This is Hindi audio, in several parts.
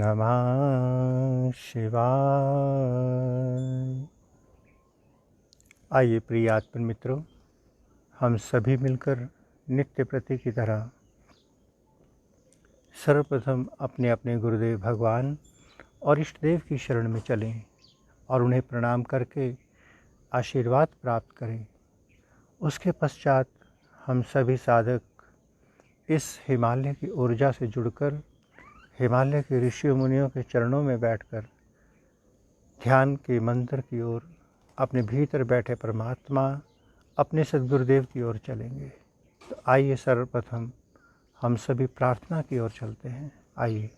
नमः शिवाय। आइए प्रिय आत्म मित्रों, हम सभी मिलकर नित्य प्रति की तरह सर्वप्रथम अपने अपने गुरुदेव भगवान और इष्ट देव की शरण में चलें और उन्हें प्रणाम करके आशीर्वाद प्राप्त करें। उसके पश्चात हम सभी साधक इस हिमालय की ऊर्जा से जुड़कर हिमालय के ऋषि मुनियों के चरणों में बैठकर ध्यान के मंत्र की ओर अपने भीतर बैठे परमात्मा अपने सद्गुरुदेव की ओर चलेंगे। तो आइए सर्वप्रथम हम सभी प्रार्थना की ओर चलते हैं। आइए।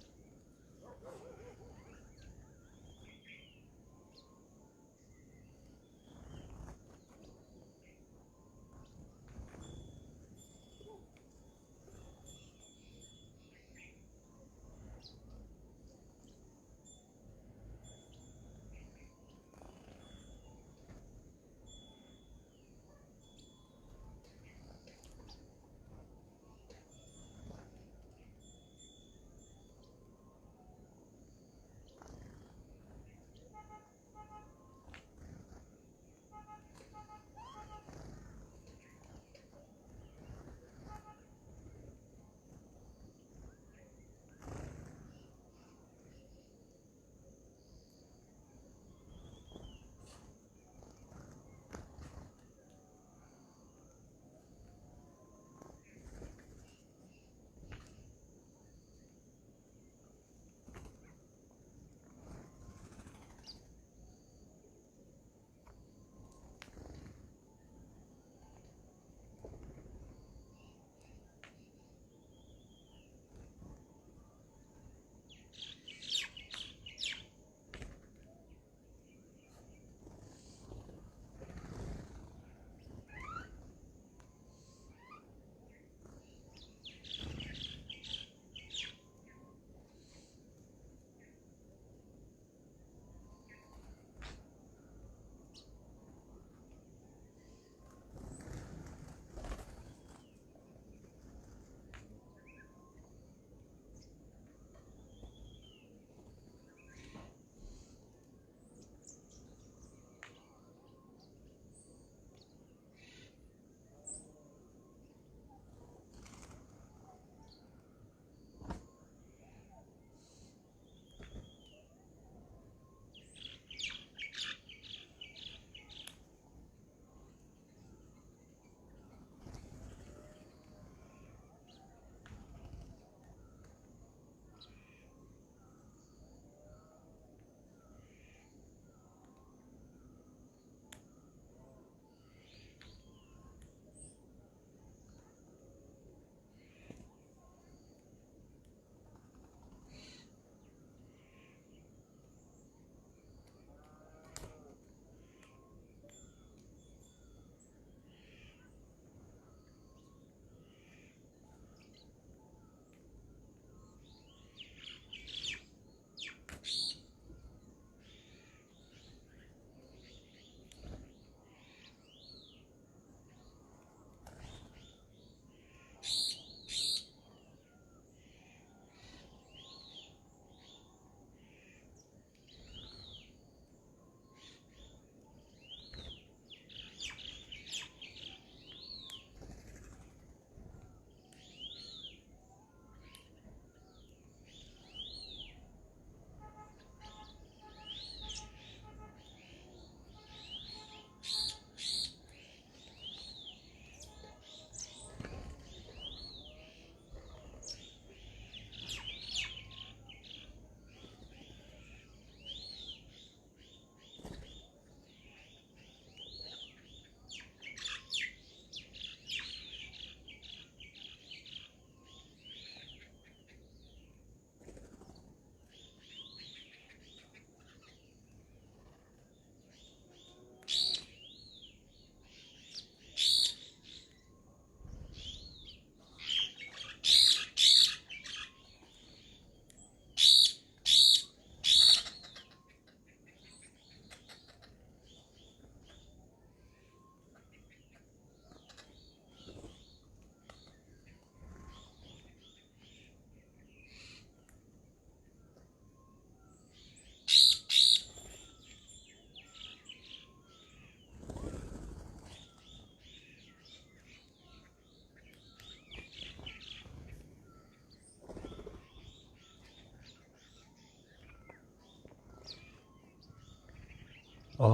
ओम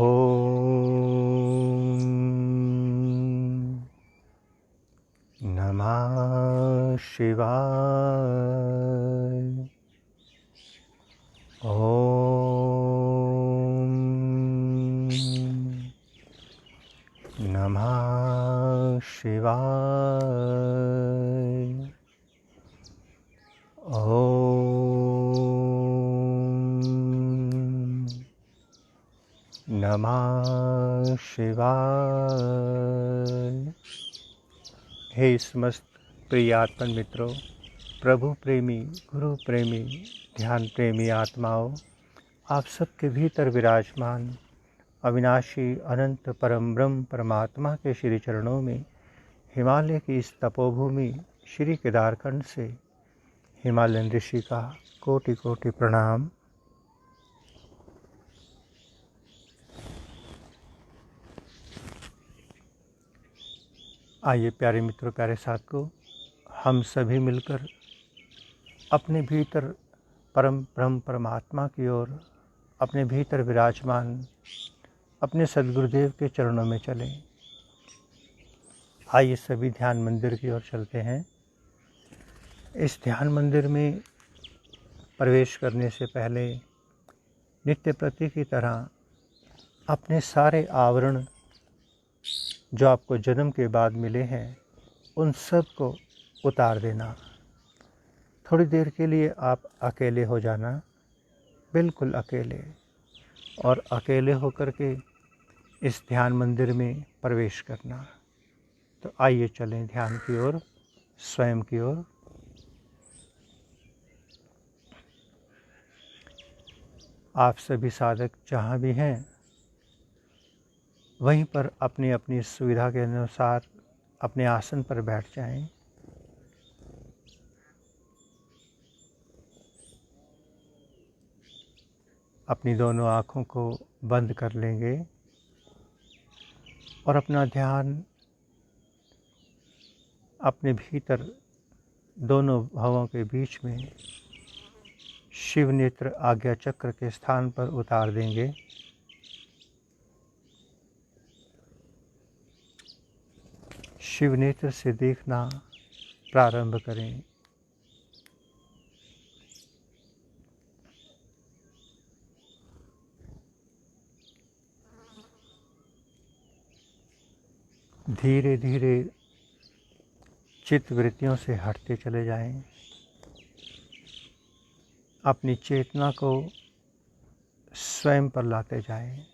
नमः शिवाय। ओम नमः शिवाय। ओम नमः शिवाय। हे समस्त प्रिय आत्मन मित्रों, प्रभु प्रेमी, गुरु प्रेमी, ध्यान प्रेमी आत्माओं, आप सबके भीतर विराजमान अविनाशी अनंत परम ब्रह्म परमात्मा के श्री चरणों में हिमालय की इस तपोभूमि श्री केदारखंड से हिमालयन ऋषि का कोटि कोटि प्रणाम। आइए प्यारे मित्रों, प्यारे साथियों, हम सभी मिलकर अपने भीतर परम ब्रह्म परमात्मा की ओर, अपने भीतर विराजमान अपने सद्गुरुदेव के चरणों में चलें। आइए सभी ध्यान मंदिर की ओर चलते हैं। इस ध्यान मंदिर में प्रवेश करने से पहले नित्य प्रति की तरह अपने सारे आवरण जो आपको जन्म के बाद मिले हैं उन सब को उतार देना। थोड़ी देर के लिए आप अकेले हो जाना, बिल्कुल अकेले, और अकेले होकर के इस ध्यान मंदिर में प्रवेश करना। तो आइए चलें ध्यान की ओर, स्वयं की ओर। आप सभी साधक जहाँ भी हैं वहीं पर अपनी अपनी सुविधा के अनुसार अपने आसन पर बैठ जाएं। अपनी दोनों आँखों को बंद कर लेंगे और अपना ध्यान अपने भीतर दोनों भावों के बीच में शिव नेत्र आज्ञा चक्र के स्थान पर उतार देंगे। शिव नेत्र से देखना प्रारंभ करें। धीरे धीरे चित्त वृत्तियों से हटते चले जाएं। अपनी चेतना को स्वयं पर लाते जाएं।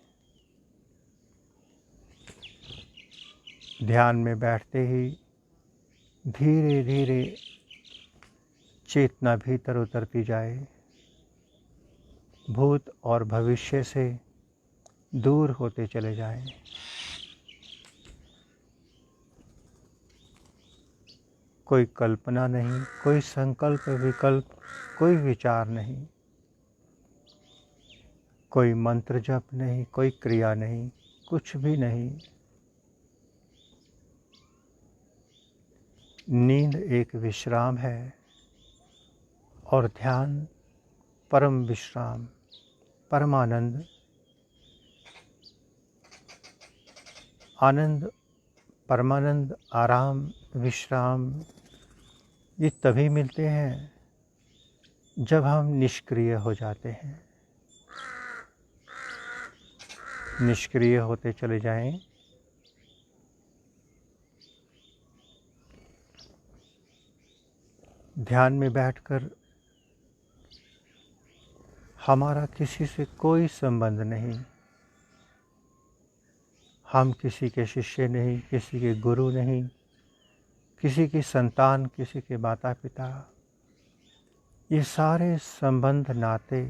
ध्यान में बैठते ही धीरे धीरे चेतना भीतर उतरती जाए, भूत और भविष्य से दूर होते चले जाएं। कोई कल्पना नहीं, कोई संकल्प विकल्प, कोई विचार नहीं, कोई मंत्र जप नहीं, कोई क्रिया नहीं, कुछ भी नहीं। नींद एक विश्राम है और ध्यान परम विश्राम, परमानंद, आनंद, परमानंद, आराम, विश्राम ये तभी मिलते हैं जब हम निष्क्रिय हो जाते हैं। निष्क्रिय होते चले जाएं। ध्यान में बैठकर हमारा किसी से कोई संबंध नहीं। हम किसी के शिष्य नहीं, किसी के गुरु नहीं, किसी की संतान, किसी के माता पिता। ये सारे संबंध नाते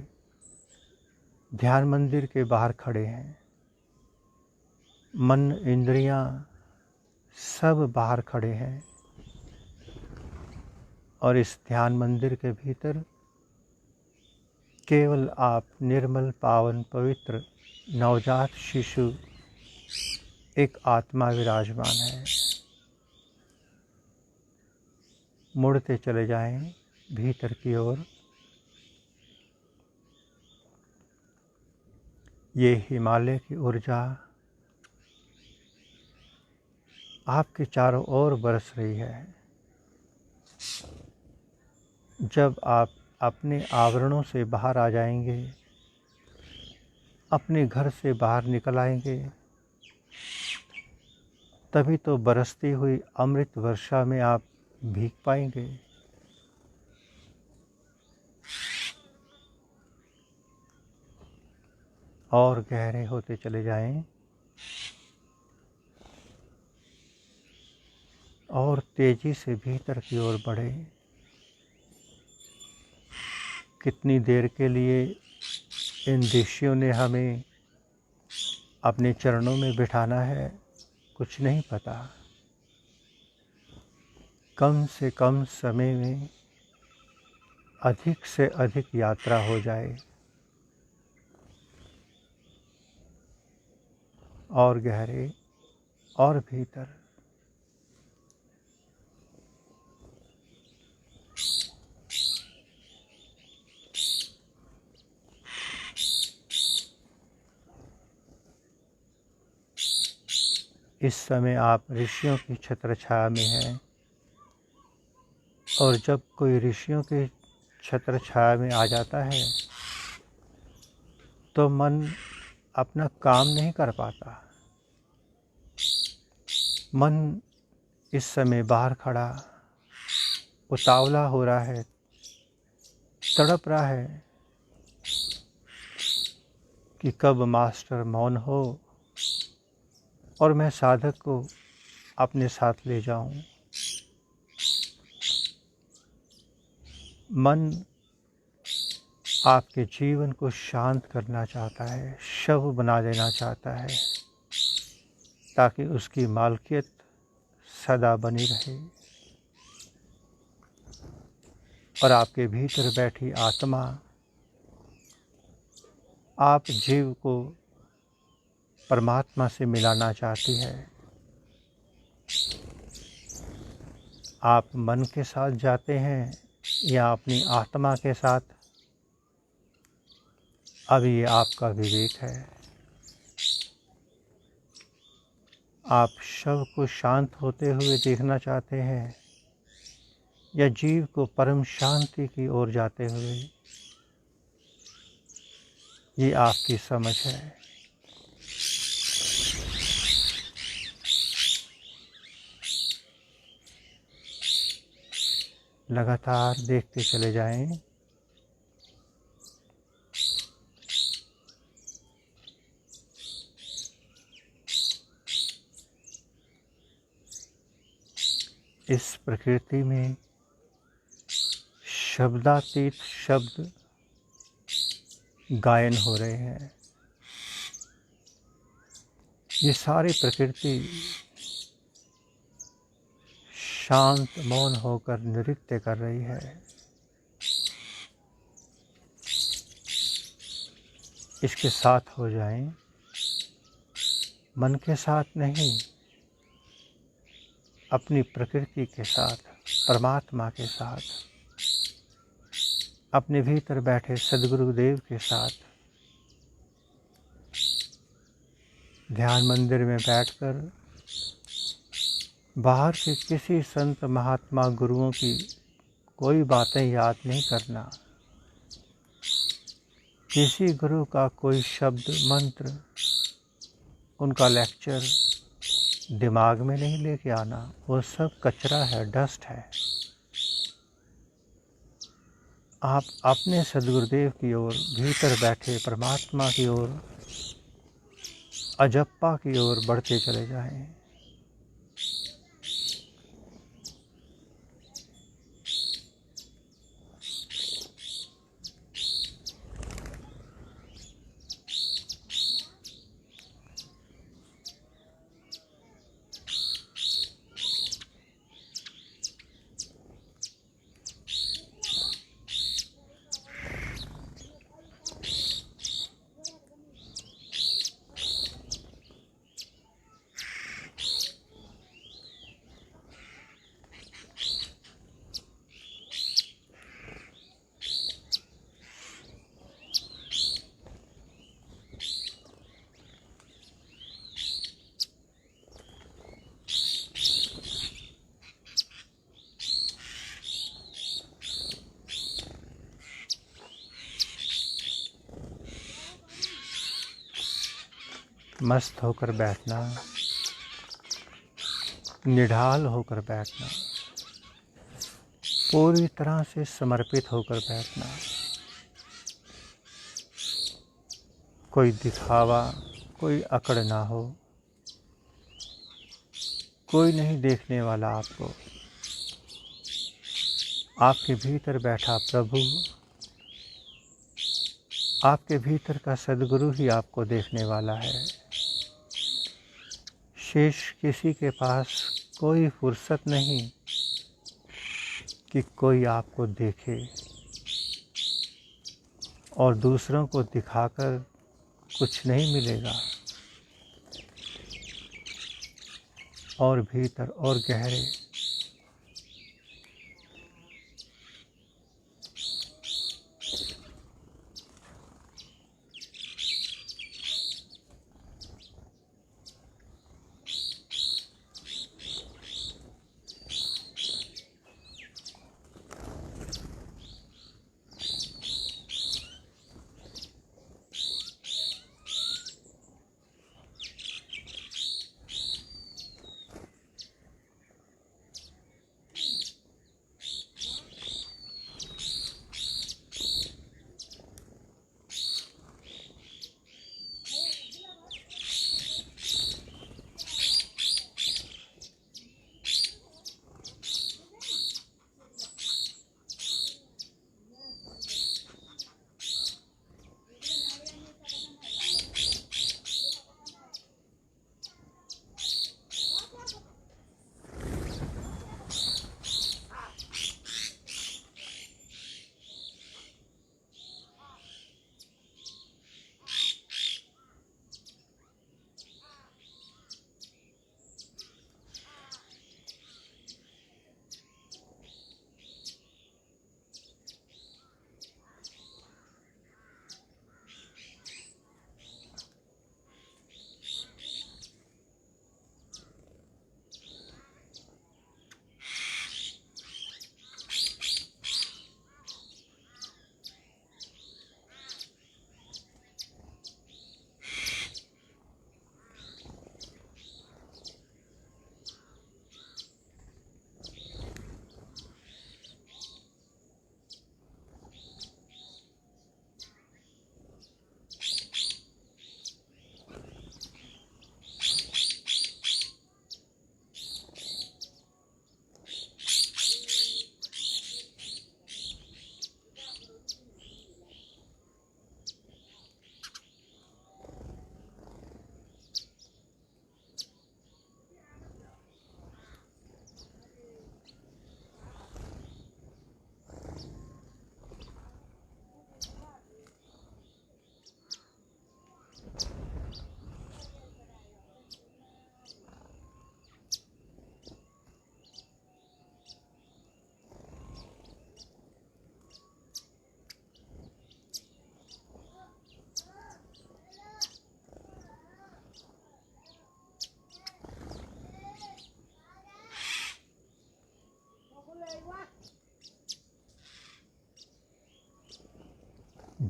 ध्यान मंदिर के बाहर खड़े हैं। मन, इंद्रियां सब बाहर खड़े हैं और इस ध्यान मंदिर के भीतर केवल आप निर्मल, पावन, पवित्र नवजात शिशु एक आत्मा विराजमान है। मुड़ते चले जाएं भीतर की ओर। ये हिमालय की ऊर्जा आपके चारों ओर बरस रही है। जब आप अपने आवरणों से बाहर आ जाएंगे, अपने घर से बाहर निकल आएंगे, तभी तो बरसती हुई अमृत वर्षा में आप भीग पाएंगे। और गहरे होते चले जाएं और तेजी से भीतर की ओर बढ़ें। कितनी देर के लिए इन ऋषियों ने हमें अपने चरणों में बिठाना है, कुछ नहीं पता। कम से कम समय में अधिक से अधिक यात्रा हो जाए और गहरे और भीतर। इस समय आप ऋषियों की छत्र छाया में हैं, और जब कोई ऋषियों के छत्र छाया में आ जाता है तो मन अपना काम नहीं कर पाता। मन इस समय बाहर खड़ा उतावला हो रहा है, तड़प रहा है कि कब मास्टर मौन हो और मैं साधक को अपने साथ ले जाऊं। मन आपके जीवन को शांत करना चाहता है, शव बना देना चाहता है, ताकि उसकी मालकियत सदा बनी रहे। और आपके भीतर बैठी आत्मा आप जीव को परमात्मा से मिलाना चाहती है। आप मन के साथ जाते हैं या अपनी आत्मा के साथ, अब ये आपका विवेक है। आप शव को शांत होते हुए देखना चाहते हैं या जीव को परम शांति की ओर जाते हुए, ये आपकी समझ है। लगातार देखते चले जाएं। इस प्रकृति में शब्दातीत शब्द गायन हो रहे हैं। ये सारी प्रकृति शांत मौन होकर नृत्य कर रही है। इसके साथ हो जाएं, मन के साथ नहीं, अपनी प्रकृति के साथ, परमात्मा के साथ, अपने भीतर बैठे सद्गुरुदेव के साथ। ध्यान मंदिर में बैठकर बाहर के किसी संत महात्मा गुरुओं की कोई बातें याद नहीं करना। किसी गुरु का कोई शब्द मंत्र, उनका लेक्चर दिमाग में नहीं लेके आना। वो सब कचरा है, डस्ट है। आप अपने सद्गुरुदेव की ओर, भीतर बैठे परमात्मा की ओर, अजप्पा की ओर बढ़ते चले जाएं। मस्त होकर बैठना, निढाल होकर बैठना, पूरी तरह से समर्पित होकर बैठना। कोई दिखावा, कोई अकड़ ना हो, कोई नहीं देखने वाला आपको। आपके भीतर बैठा प्रभु, आपके भीतर का सद्गुरु ही आपको देखने वाला है। शेष किसी के पास कोई फुर्सत नहीं कि कोई आपको देखे और दूसरों को दिखाकर कुछ नहीं मिलेगा। और भीतर और गहरे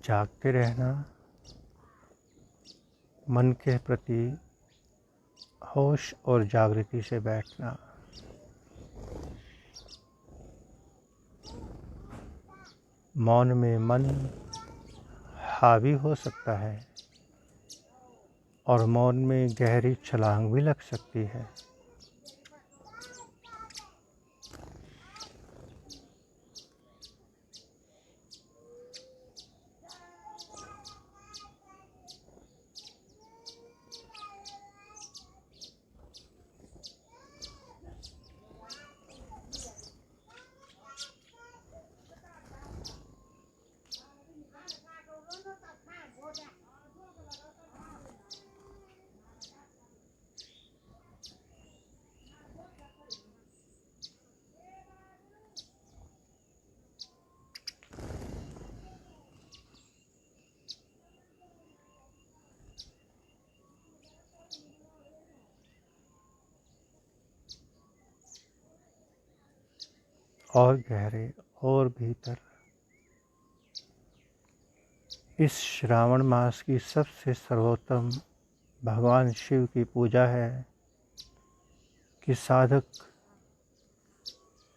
जागते रहना, मन के प्रति होश और जागृति से बैठना। मौन में मन हावी हो सकता है और मौन में गहरी छलांग भी लग सकती है। और गहरे और भीतर। इस श्रावण मास की सबसे सर्वोत्तम भगवान शिव की पूजा है कि साधक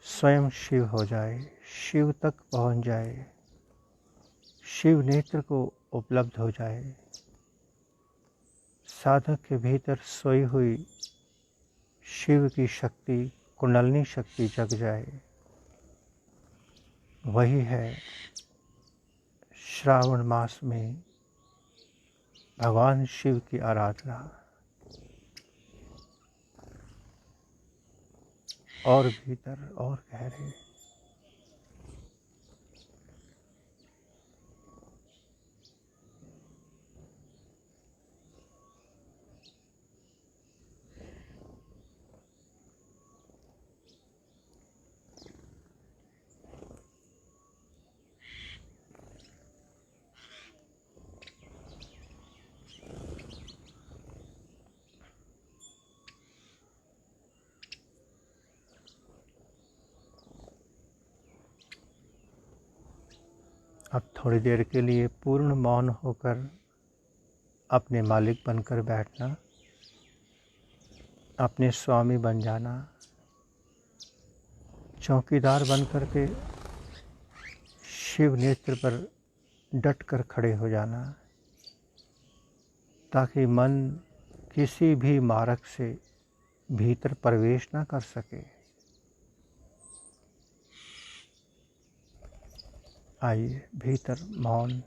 स्वयं शिव हो जाए, शिव तक पहुंच जाए, शिव नेत्र को उपलब्ध हो जाए, साधक के भीतर सोई हुई शिव की शक्ति, कुंडलिनी शक्ति जग जाए। वही है श्रावण मास में भगवान शिव की आराधना। और भीतर और गहरे अब थोड़ी देर के लिए पूर्ण मौन होकर अपने मालिक बनकर बैठना, अपने स्वामी बन जाना, चौकीदार बनकर के शिव नेत्र पर डट कर खड़े हो जाना, ताकि मन किसी भी मार्ग से भीतर प्रवेश न कर सके। आइए भीतर मौन।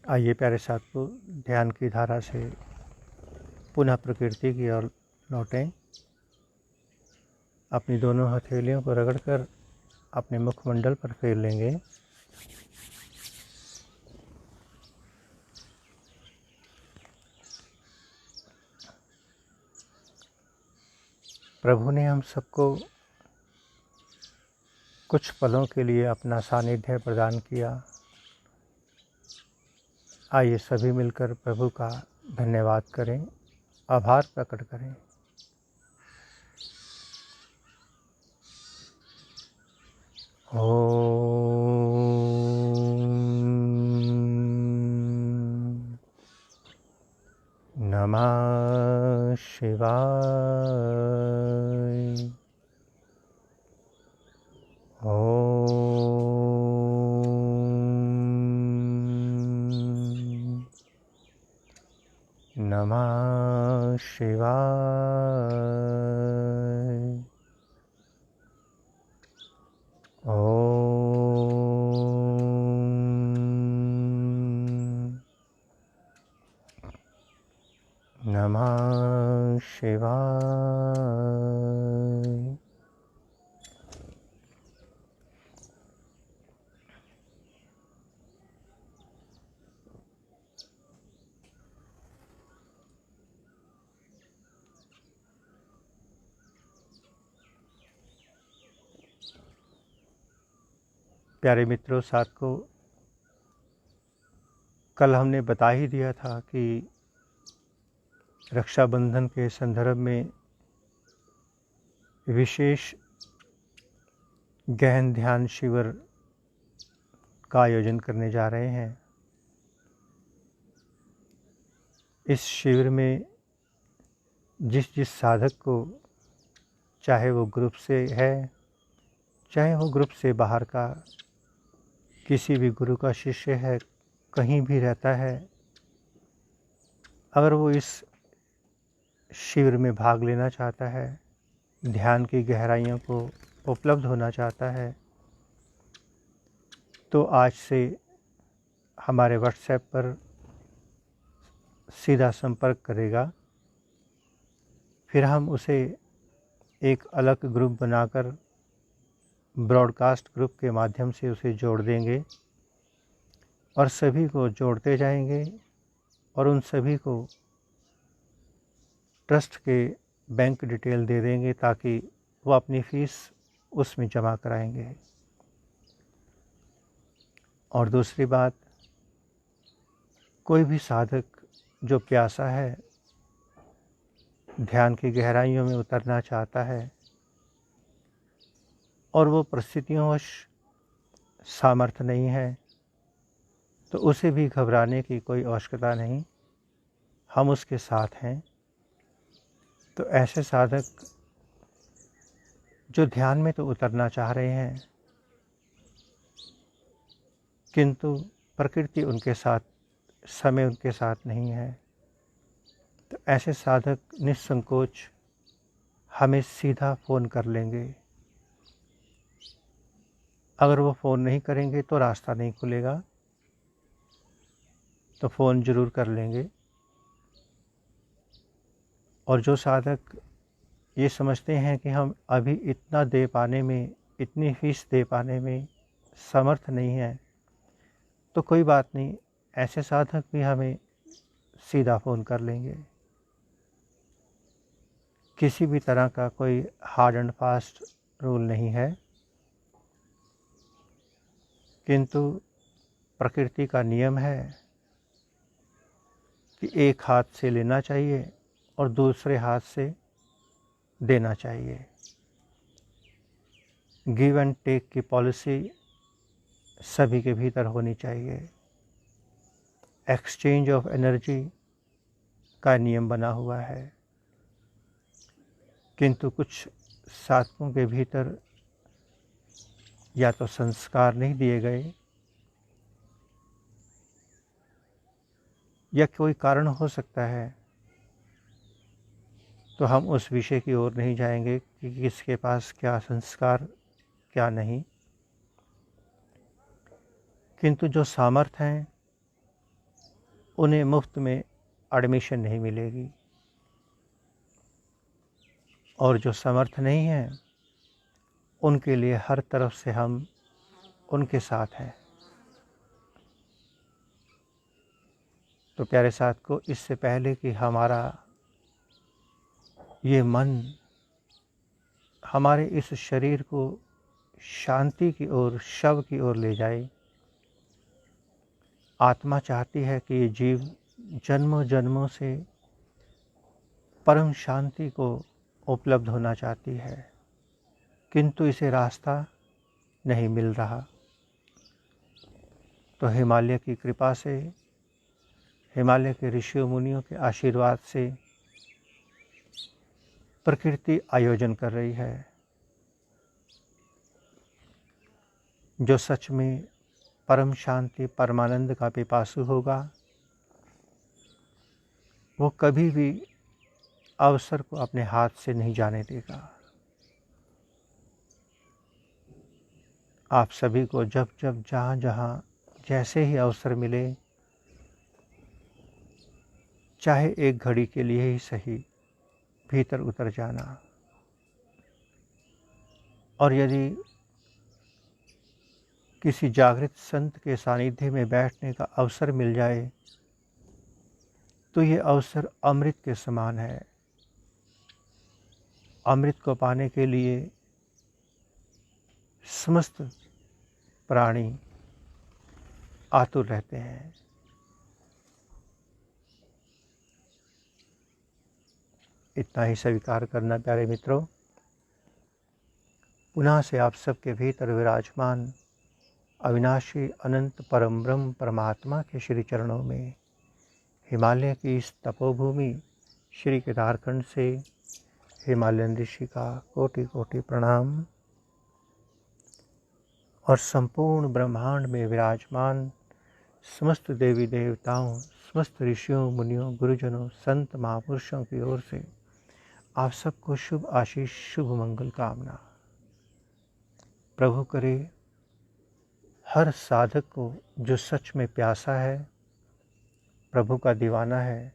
आइए प्यारे साथियों, ध्यान की धारा से पुनः प्रकृति की ओर लौटें। अपनी दोनों हथेलियों को रगड़कर अपने मुखमंडल पर फेर लेंगे। प्रभु ने हम सबको कुछ पलों के लिए अपना सानिध्य प्रदान किया। आइए सभी मिलकर प्रभु का धन्यवाद करें, आभार प्रकट करें। ओम नमः शिवाय। ओम नमः शिवाय। ओम नमः शिवाय। प्यारे मित्रों, साथियों, कल हमने बता ही दिया था कि रक्षाबंधन के संदर्भ में विशेष गहन ध्यान शिविर का आयोजन करने जा रहे हैं। इस शिविर में जिस साधक को, चाहे वो ग्रुप से है, चाहे वो ग्रुप से बाहर का किसी भी गुरु का शिष्य है, कहीं भी रहता है, अगर वो इस शिविर में भाग लेना चाहता है, ध्यान की गहराइयों को उपलब्ध होना चाहता है, तो आज से हमारे व्हाट्सएप पर सीधा संपर्क करेगा। फिर हम उसे एक अलग ग्रुप बनाकर ब्रॉडकास्ट ग्रुप के माध्यम से उसे जोड़ देंगे और सभी को जोड़ते जाएंगे और उन सभी को ट्रस्ट के बैंक डिटेल दे देंगे ताकि वो अपनी फ़ीस उसमें जमा कराएंगे। और दूसरी बात, कोई भी साधक जो प्यासा है, ध्यान की गहराइयों में उतरना चाहता है और वो परिस्थितियोंवश सामर्थ्य नहीं है, तो उसे भी घबराने की कोई आवश्यकता नहीं, हम उसके साथ हैं। तो ऐसे साधक जो ध्यान में तो उतरना चाह रहे हैं, किंतु प्रकृति उनके साथ, समय उनके साथ नहीं है, तो ऐसे साधक निसंकोच हमें सीधा फ़ोन कर लेंगे। अगर वो फ़ोन नहीं करेंगे तो रास्ता नहीं खुलेगा, तो फ़ोन ज़रूर कर लेंगे। और जो साधक ये समझते हैं कि हम अभी इतना दे पाने में, इतनी फ़ीस दे पाने में समर्थ नहीं है, तो कोई बात नहीं, ऐसे साधक भी हमें सीधा फ़ोन कर लेंगे। किसी भी तरह का कोई हार्ड एंड फास्ट रूल नहीं है, किंतु प्रकृति का नियम है कि एक हाथ से लेना चाहिए और दूसरे हाथ से देना चाहिए। गिव एंड टेक की पॉलिसी सभी के भीतर होनी चाहिए। एक्सचेंज ऑफ एनर्जी का नियम बना हुआ है, किंतु कुछ साधकों के भीतर या तो संस्कार नहीं दिए गए या कोई कारण हो सकता है, तो हम उस विषय की ओर नहीं जाएंगे कि किसके पास क्या संस्कार, क्या नहीं। किंतु जो सामर्थ्य हैं उन्हें मुफ्त में एडमिशन नहीं मिलेगी, और जो समर्थ नहीं है उनके लिए हर तरफ से हम उनके साथ हैं। तो प्यारे साथ को, इससे पहले कि हमारा ये मन हमारे इस शरीर को शांति की ओर, शव की ओर ले जाए, आत्मा चाहती है कि ये जीव जन्मों जन्मों से परम शांति को उपलब्ध होना चाहती है, किंतु इसे रास्ता नहीं मिल रहा। तो हिमालय की कृपा से, हिमालय के ऋषियों मुनियों के आशीर्वाद से प्रकृति आयोजन कर रही है। जो सच में परम शांति, परमानंद का पिपासु होगा, वो कभी भी अवसर को अपने हाथ से नहीं जाने देगा। आप सभी को जब जब, जहाँ जहाँ, जैसे ही अवसर मिले, चाहे एक घड़ी के लिए ही सही, भीतर उतर जाना। और यदि किसी जागृत संत के सानिध्य में बैठने का अवसर मिल जाए, तो ये अवसर अमृत के समान है। अमृत को पाने के लिए समस्त प्राणी आतुर रहते हैं। इतना ही स्वीकार करना प्यारे मित्रों। पुनः से आप सबके भीतर विराजमान अविनाशी अनंत परम ब्रह्म परमात्मा के श्री चरणों में, हिमालय की इस तपोभूमि श्री केदारखंड से हिमालयन ऋषि का कोटि कोटि प्रणाम। और संपूर्ण ब्रह्मांड में विराजमान समस्त देवी देवताओं, समस्त ऋषियों मुनियों, गुरुजनों, संत महापुरुषों की ओर से आप सबको शुभ आशीष, शुभ मंगल कामना। प्रभु करे हर साधक को जो सच में प्यासा है, प्रभु का दीवाना है,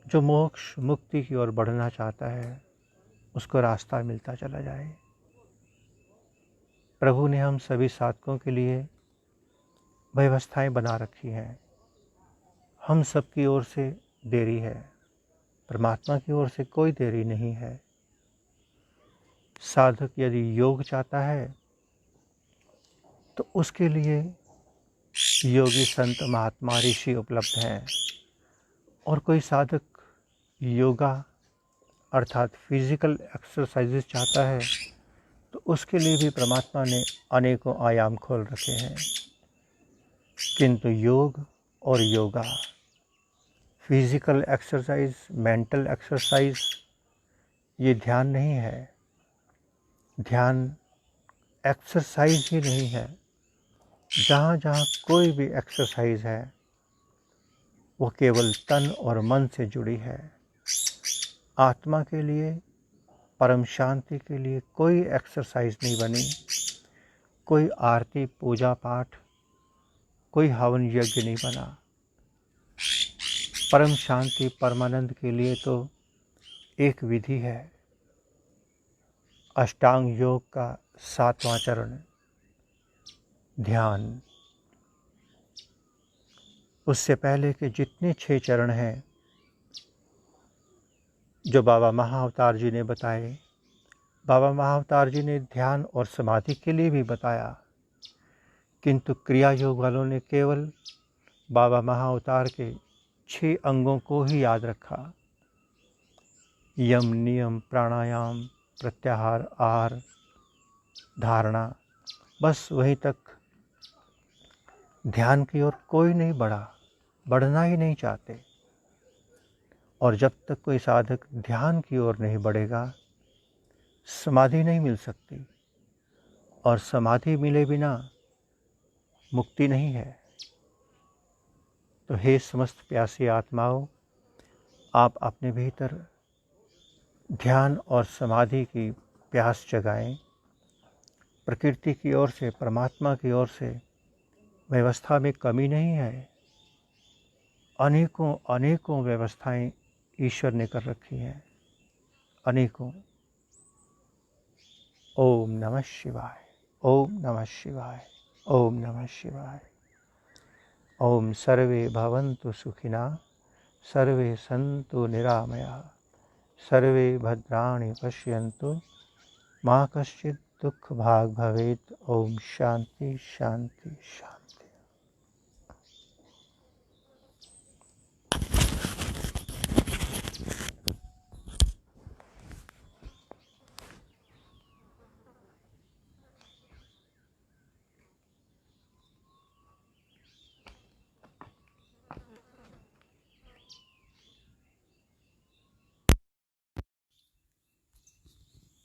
जो मोक्ष मुक्ति की ओर बढ़ना चाहता है, उसको रास्ता मिलता चला जाए। प्रभु ने हम सभी साधकों के लिए व्यवस्थाएं बना रखी हैं। हम सब की ओर से देरी है, परमात्मा की ओर से कोई देरी नहीं है। साधक यदि योग चाहता है तो उसके लिए योगी संत महात्मा ऋषि उपलब्ध हैं। और कोई साधक योगा अर्थात फिजिकल एक्सरसाइजेस चाहता है तो उसके लिए भी परमात्मा ने अनेकों आयाम खोल रखे हैं। किंतु योग और yoga, physical exercise, mental exercise, ये ध्यान नहीं है। ध्यान एक्सरसाइज ही नहीं है। जहाँ जहाँ कोई भी एक्सरसाइज है वो केवल तन और मन से जुड़ी है। आत्मा के लिए, परम शांति के लिए कोई एक्सरसाइज नहीं बनी। कोई आरती, पूजा पाठ, कोई हवन यज्ञ नहीं बना। परम शांति, परमानंद के लिए तो एक विधि है, अष्टांग योग का 7वां चरण, ध्यान। उससे पहले के जितने 6 चरण हैं जो बाबा महाअवतार जी ने बताए, बाबा महाअवतार जी ने ध्यान और समाधि के लिए भी बताया, किंतु क्रिया योग वालों ने केवल बाबा महाअवतार के 6 अंगों को ही याद रखा। यम, नियम, प्राणायाम, प्रत्याहार, आहार, धारणा, बस वहीं तक। ध्यान की ओर कोई नहीं बढ़ा, बढ़ना ही नहीं चाहते। और जब तक कोई साधक ध्यान की ओर नहीं बढ़ेगा, समाधि नहीं मिल सकती। और समाधि मिले बिना मुक्ति नहीं है। तो हे समस्त प्यासी आत्माओं, आप अपने भीतर ध्यान और समाधि की प्यास जगाएं। प्रकृति की ओर से, परमात्मा की ओर से व्यवस्था में कमी नहीं है। अनेकों अनेकों व्यवस्थाएं ईश्वर ने कर रखी हैं, अनेकों। ओम नमः शिवाय, ओम नमः शिवाय, ओम नमः शिवाय। ओम सर्वे भवन्तु सुखिनः, सर्वे सन्तु निरामयाः, सर्वे भद्राणि पश्यन्तु, मा कश्चित् दुःखभाग् भवेत्। ओम शांति शांति शांति।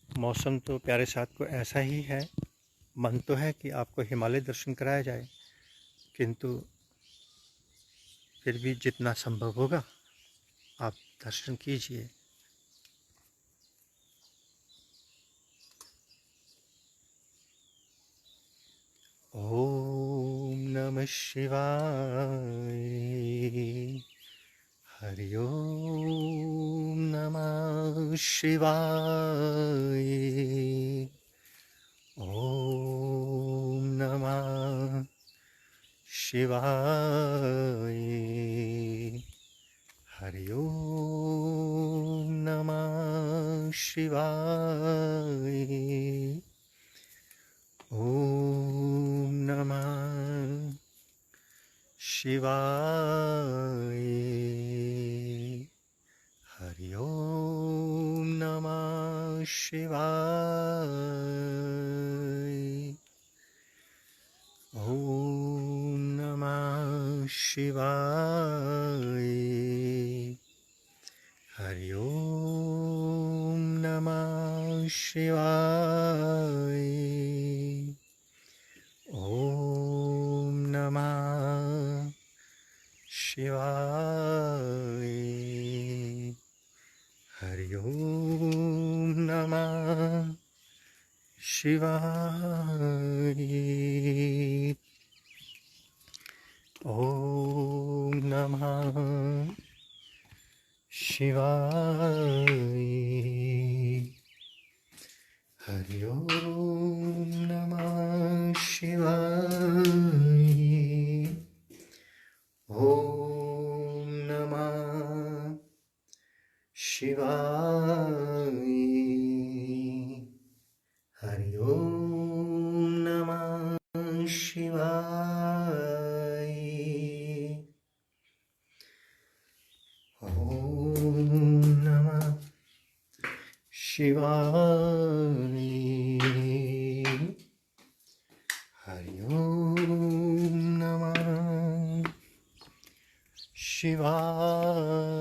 मौसम तो प्यारे साथ को ऐसा ही है, मन तो है कि आपको हिमालय दर्शन कराया जाए, किंतु फिर भी जितना संभव होगा आप दर्शन कीजिए। ओम नमः शिवाय, हरि ओम नमः शिवाय, ओम नमः शिवाय, हरि ओम नमः शिवाय, ओम नमः शिवाय, हरि ओम नमः शिवाय, ओम नमः शिवाय, हरि ओम नमः शिवाय, ओम नमः शिवाय, हरि ओम नमः शिवाय, ओम नमः शिवाय, हरि ओम नमः शिवाय, ओम नमः शिवाय, हरि ओम नमः शिवाय, ओम नमः शिवाय, हरि ओम नमः शिवाय,